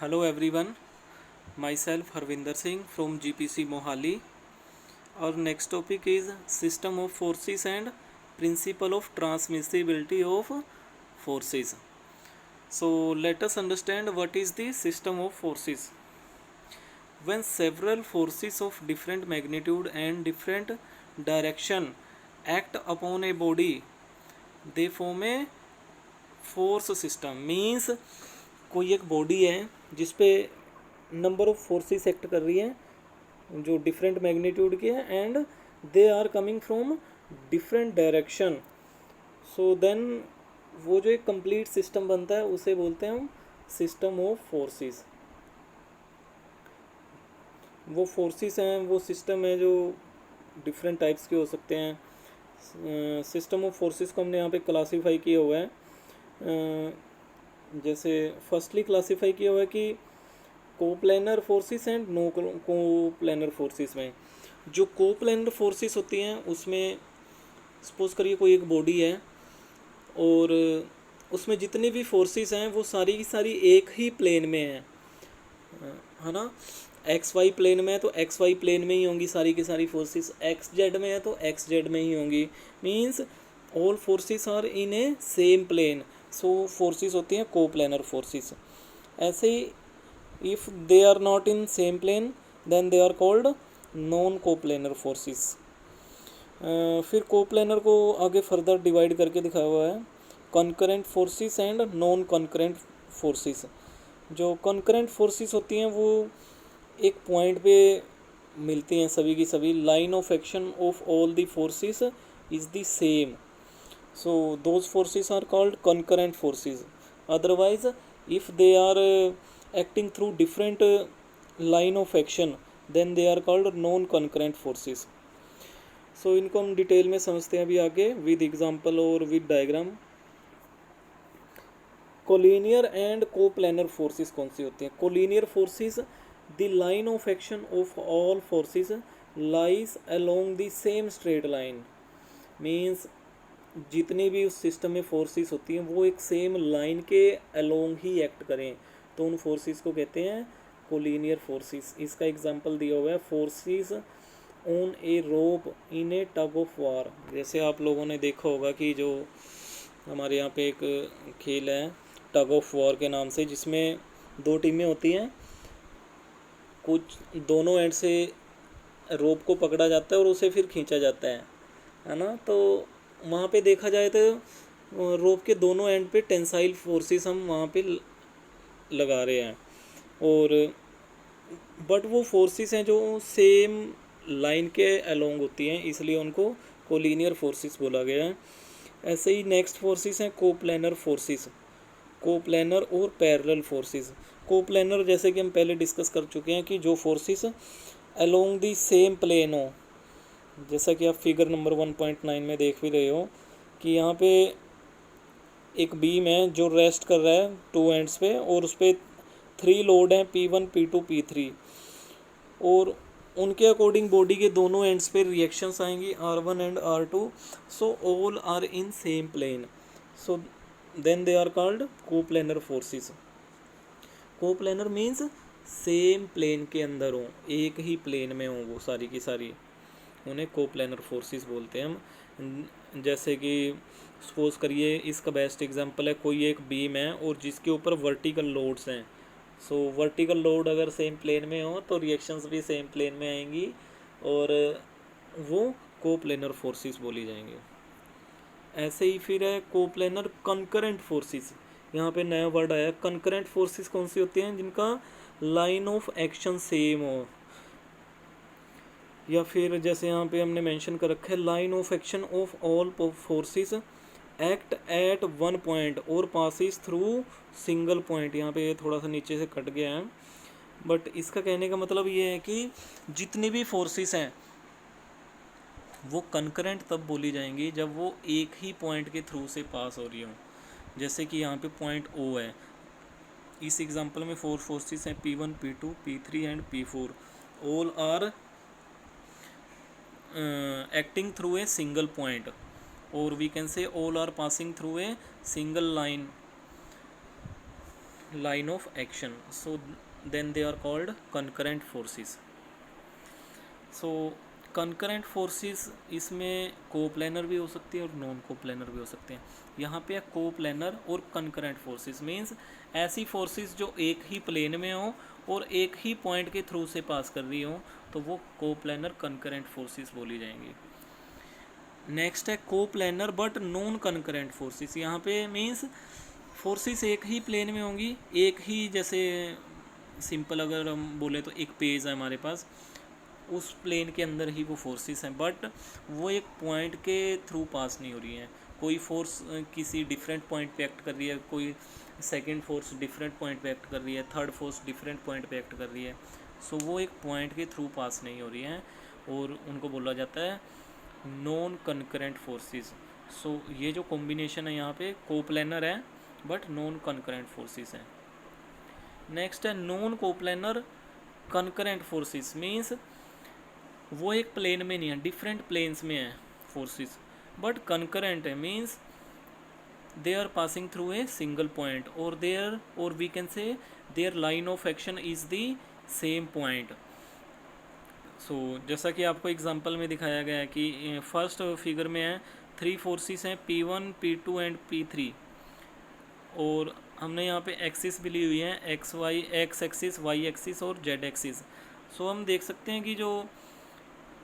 Hello everyone, myself Harvinder Singh from GPC Mohali. Our next topic is System of Forces and Principle of Transmissibility of Forces. So let us understand what is the system of forces. When several forces of different magnitude and different direction act upon a body, they form a force system. Means कोई एक body है जिस पे number of forces act कर रही हैं जो different magnitude के हैं and they are coming from different direction. So then वो जो एक कंप्लीट सिस्टम बनता है उसे बोलते हैं हम सिस्टम ऑफ फोर्सेस. वो फोर्सेस हैं, वो सिस्टम है जो डिफरेंट टाइप्स के हो सकते हैं. सिस्टम ऑफ फोर्सेस को हमने यहाँ पे क्लासीफाई किया हुआ है. जैसे फर्स्टली क्लासीफाई किया हुआ है कि coplanar forces and no coplanar forces में जो कोप्लेनर फोर्सेस होती हैं उसमें सपोज करिए कोई एक बॉडी है और उसमें जितनी भी फोर्सेस हैं वो सारी की सारी एक ही प्लेन में हैं, है ना. एक्स वाई प्लेन में है तो एक्स वाई प्लेन में ही होंगी सारी की सारी फोर्सेस, एक्स जेड में है तो एक्स जेड में ही होंगी. Means all forces are in a same plane. So forces होती हैं कोप्लेनर फोर्सेस. ऐसे ही if they are not in same plane then they are called non coplanar forces. फिर कोप्लेनर को आगे फर्दर डिवाइड करके दिखाया हुआ है concurrent forces and non concurrent forces. जो कॉन्करेंट फोर्सेस होती हैं वो एक पॉइंट पे मिलती हैं सभी की सभी. Line of action of all the forces is the same. So those forces are called concurrent forces. Otherwise, if they are acting through different line of action, then they are called non-concurrent forces. So इनको हम detail में समझते हैं अभी आगे with example और with diagram. Collinear and coplanar forces कौन सी होती हैं? Collinear forces, the line of action of all forces lies along the same straight line. Means जितनी भी उस सिस्टम में फोर्सेस होती हैं वो एक सेम लाइन के अलोंग ही एक्ट करें तो उन फोर्सेस को कहते हैं कोलिनियर फोर्सेस. इसका एग्जांपल दिया हुआ है forces on A rope in A tug of war. जैसे आप लोगों ने देखा होगा कि जो हमारे यहाँ पे एक खेल है टग ऑफ वार के नाम से, जिसमें दो टीमें होती हैं. कुछ दोनों एंड से रोप को पकड़ा जाता है और उसे फिर खींचा जाता है ना. तो वहाँ पे देखा जाए तो रोप के दोनों एंड पे टेंसाइल फोर्सेस हम वहाँ पे लगा रहे हैं. और बट वो फोर्सेस हैं जो सेम लाइन के अलोंग होती हैं, इसलिए उनको कोलिनियर फोर्सेस बोला गया है. ऐसे ही नेक्स्ट फोर्सेस हैं कोप्लेनर फोर्सेस. कोप्लेनर और पैरेलल फोर्सेस. कोप्लेनर जैसे कि हम पहले डिस्कस कर चुके हैं कि जो forces along the same plane हो, जैसा कि आप फिगर नंबर 1.9 में देख भी रहे हो कि यहाँ पे एक बीम है जो रेस्ट कर रहा है टू एंड्स पे और उस पर 3 लोड हैं P1 P2 P3 और उनके अकॉर्डिंग बॉडी के दोनों एंड्स पे रिएक्शंस आएंगी R1 and R2. So all are in same plane. So then they are called coplanar forces. Coplanar means same plane के अंदर हो, एक ही प्लेन में हो वो सारी की सारी, उन्हें कोप्लेनर फोर्सेस बोलते हैं हम. जैसे कि सपोज करिए इसका बेस्ट एग्जांपल है कोई एक बीम है और जिसके ऊपर वर्टिकल लोड्स हैं. सो वर्टिकल लोड अगर सेम प्लेन में हो तो रिएक्शंस भी सेम प्लेन में आएंगी और वो कोप्लेनर फोर्सेस बोली जाएंगी. ऐसे ही फिर है कोप्लेनर कंकरेंट फोर्सेस. यहाँ पे नया वर्ड आया कंकरेंट फोर्सेस. कौन सी होती हैं? जिनका लाइन ऑफ एक्शन सेम हो, या फिर जैसे यहाँ पे हमने मेंशन कर रखा है line of action of all forces act at one point और पासिस थ्रू सिंगल पॉइंट. यहाँ पे थोड़ा सा नीचे से कट गया है बट इसका कहने का मतलब ये है कि जितनी भी फोर्सेस हैं वो कंकरेंट तब बोली जाएंगी जब वो एक ही पॉइंट के थ्रू से पास हो रही हो. जैसे कि यहाँ पे पॉइंट O है. इस एग्जांपल में 4 फोर्सेस हैं P1 P2 P3 and P4. All are acting through a single point, or we can say all are passing through a single line. line of action, so then they are called concurrent forces. So concurrent forces इसमें coplanar भी हो सकती है और non coplanar भी हो सकते हैं। यहाँ पे कोप्लेनर और कंकरेंट फोर्सेस मींस ऐसी फोर्सेस जो एक ही प्लेन में हो और एक ही पॉइंट के थ्रू से पास कर रही हो, तो वो कोप्लेनर कंकरेंट फोर्सेस बोली जाएंगी। नेक्स्ट है coplanar but non concurrent forces. यहाँ पे मींस फोर्सेस एक ही प्लेन में होंगी, एक ही, जैसे सिंपल अगर हम बोले तो एक पेज है हमारे पास, उस प्लेन के अंदर ही वो फोर्सेस हैं, बट वो एक पॉइंट के थ्रू पास नहीं हो रही हैं। कोई फोर्स किसी डिफरेंट पॉइंट पे एक्ट कर रही है, कोई सेकंड फोर्स डिफरेंट पॉइंट पे एक्ट कर रही है, थर्ड फोर्स डिफरेंट पॉइंट पे एक्ट कर रही है। सो वो एक पॉइंट के थ्रू पास नहीं हो रही हैं और उनको बोला जाता है नॉन कंकरेंट फोर्सेस। सो ये जो कॉम्बिनेशन है यहाँ पे कोप्लेनर है बट नॉन कंकरेंट फोर्सेस हैं। नेक्स्ट है non coplanar concurrent forces means वो एक प्लेन में नहीं है, डिफरेंट प्लेन्स में है फोर्सेस, बट कंकरेंट है means they are passing through a single point और देयर, और we can say their line of action is the same point. So जैसा कि आपको एग्जांपल में दिखाया गया है कि फर्स्ट फिगर में है 3 फोर्सेस हैं P1, P2 एंड P3, और हमने यहाँ पे एक्सिस भी ली हुई है, एक्स एक्सिस, वाई एक्सिस और जेड एक्सिस। सो हम देख सकते हैं कि जो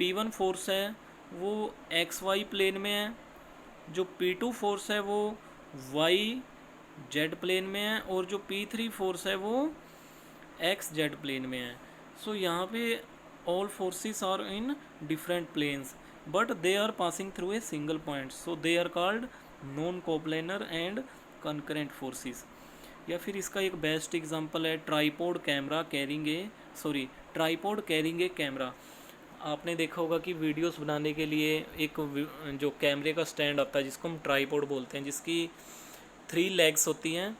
P1 फोर्स है वो एक्स वाई प्लेन में है, जो P2 फोर्स है वो वाई जेड प्लेन में है, और जो P3 फोर्स है वो एक्स जेड प्लेन में है। सो यहाँ पे all forces are in different planes but they are passing through a single point, so they are called non coplanar and concurrent forces. या फिर इसका एक बेस्ट एग्जांपल है ट्राईपोड कैरिंग ए कैमरा। आपने देखा होगा कि वीडियोस बनाने के लिए एक जो कैमरे का स्टैंड आता है जिसको हम ट्राईपोड बोलते हैं, जिसकी 3 लेग्स होती हैं,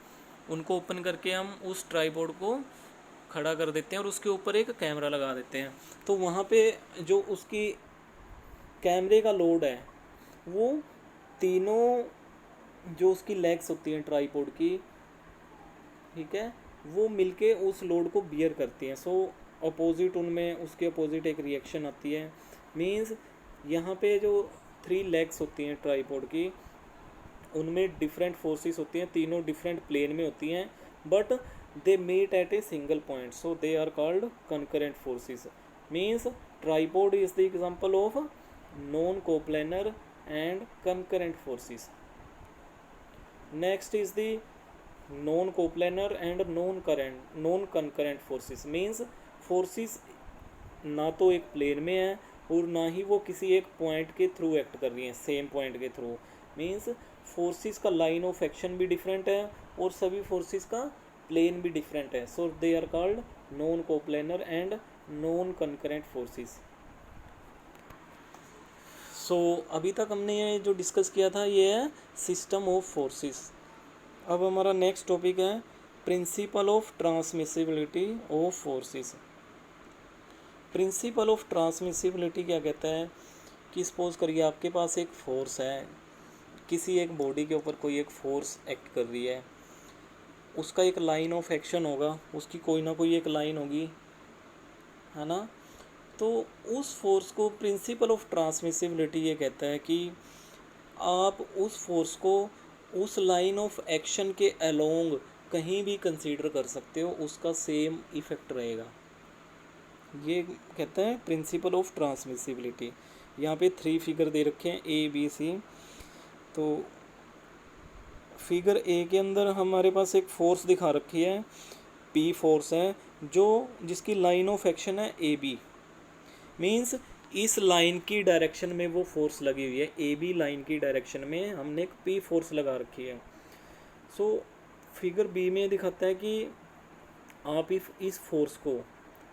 उनको ओपन करके हम उस ट्राईपोड को खड़ा कर देते हैं और उसके ऊपर एक कैमरा लगा देते हैं। तो वहाँ पे जो उसकी कैमरे का लोड है वो तीनों जो उसकी लेग्स होती हैं ट्राईपोड की, ठीक है, वो मिलके उस लोड को बियर करती हैं। सो अपोजिट, उनमें उसके अपोजिट एक रिएक्शन आती है। मींस यहाँ पे जो 3 लेग्स होती हैं ट्राईपोड की, उनमें डिफरेंट फोर्सेस होती हैं, तीनों डिफरेंट प्लेन में होती हैं, but they meet at a single point, so they are called concurrent forces. Means tripod is the example of non coplanar and concurrent forces. Next is the non coplanar and non concurrent forces. Means forces ना तो एक plane में है और ना ही वो किसी एक पॉइंट के थ्रू एक्ट कर रही हैं, सेम पॉइंट के थ्रू। मींस फोर्सेस का लाइन ऑफ एक्शन भी डिफरेंट है और सभी फोर्सेस का प्लेन भी डिफरेंट है, so they are called non coplanar and non concurrent forces. सो अभी तक हमने ये जो डिस्कस किया था ये है सिस्टम ऑफ फोर्सेस। अब हमारा नेक्स्ट टॉपिक है principle of transmissibility of forces. Principle of transmissibility क्या कहता है कि सपोज करिए आपके पास एक फोर्स है, किसी एक बॉडी के ऊपर कोई एक फोर्स एक्ट कर रही है, उसका एक लाइन ऑफ एक्शन होगा, उसकी कोई ना कोई एक लाइन होगी, है ना। तो उस फोर्स को प्रिंसिपल ऑफ ट्रांसमिसिबिलिटी ये कहता है कि आप उस फोर्स को उस लाइन ऑफ एक्शन के अलोंग कहीं भी कंसीडर कर सकते हो, उसका सेम इफेक्ट रहेगा। ये कहता है प्रिंसिपल ऑफ ट्रांसमिसिबिलिटी। यहाँ पे 3 फिगर दे रखे हैं A B C। तो फिगर A के अंदर हमारे पास एक फोर्स दिखा रखी है, P फोर्स है, जो जिसकी लाइन ऑफ एक्शन है AB। मीन्स इस लाइन की डायरेक्शन में वो फोर्स लगी हुई है, AB लाइन की डायरेक्शन में हमने एक P फोर्स लगा रखी है। सो फिगर B में दिखाता है कि आप इस फोर्स को,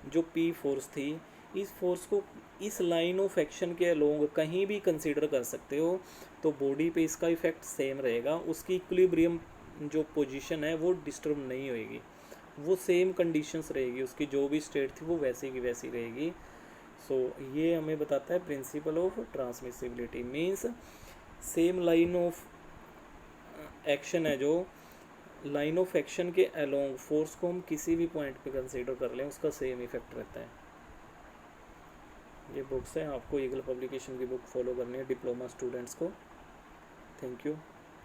जो P फोर्स थी, इस फोर्स को इस लाइन ऑफ एक्शन के अलोंग कहीं भी कंसीडर कर सकते हो, तो बॉडी पे इसका इफेक्ट सेम रहेगा। उसकी इक्विलिब्रियम जो पोजीशन है वो डिस्टर्ब नहीं होएगी, वो सेम कंडीशंस रहेगी, उसकी जो भी स्टेट थी वो वैसी की वैसी रहेगी। सो ये हमें बताता है principle of transmissibility. Means same line of action है जो लाइन ऑफ एक्शन के अलोंग फोर्स को हम किसी भी पॉइंट पे कंसीडर कर लें उसका सेम इफेक्ट रहता है। ये बुक्स है, आपको ईगल पब्लिकेशन की बुक फॉलो करनी है डिप्लोमा स्टूडेंट्स को। Thank you.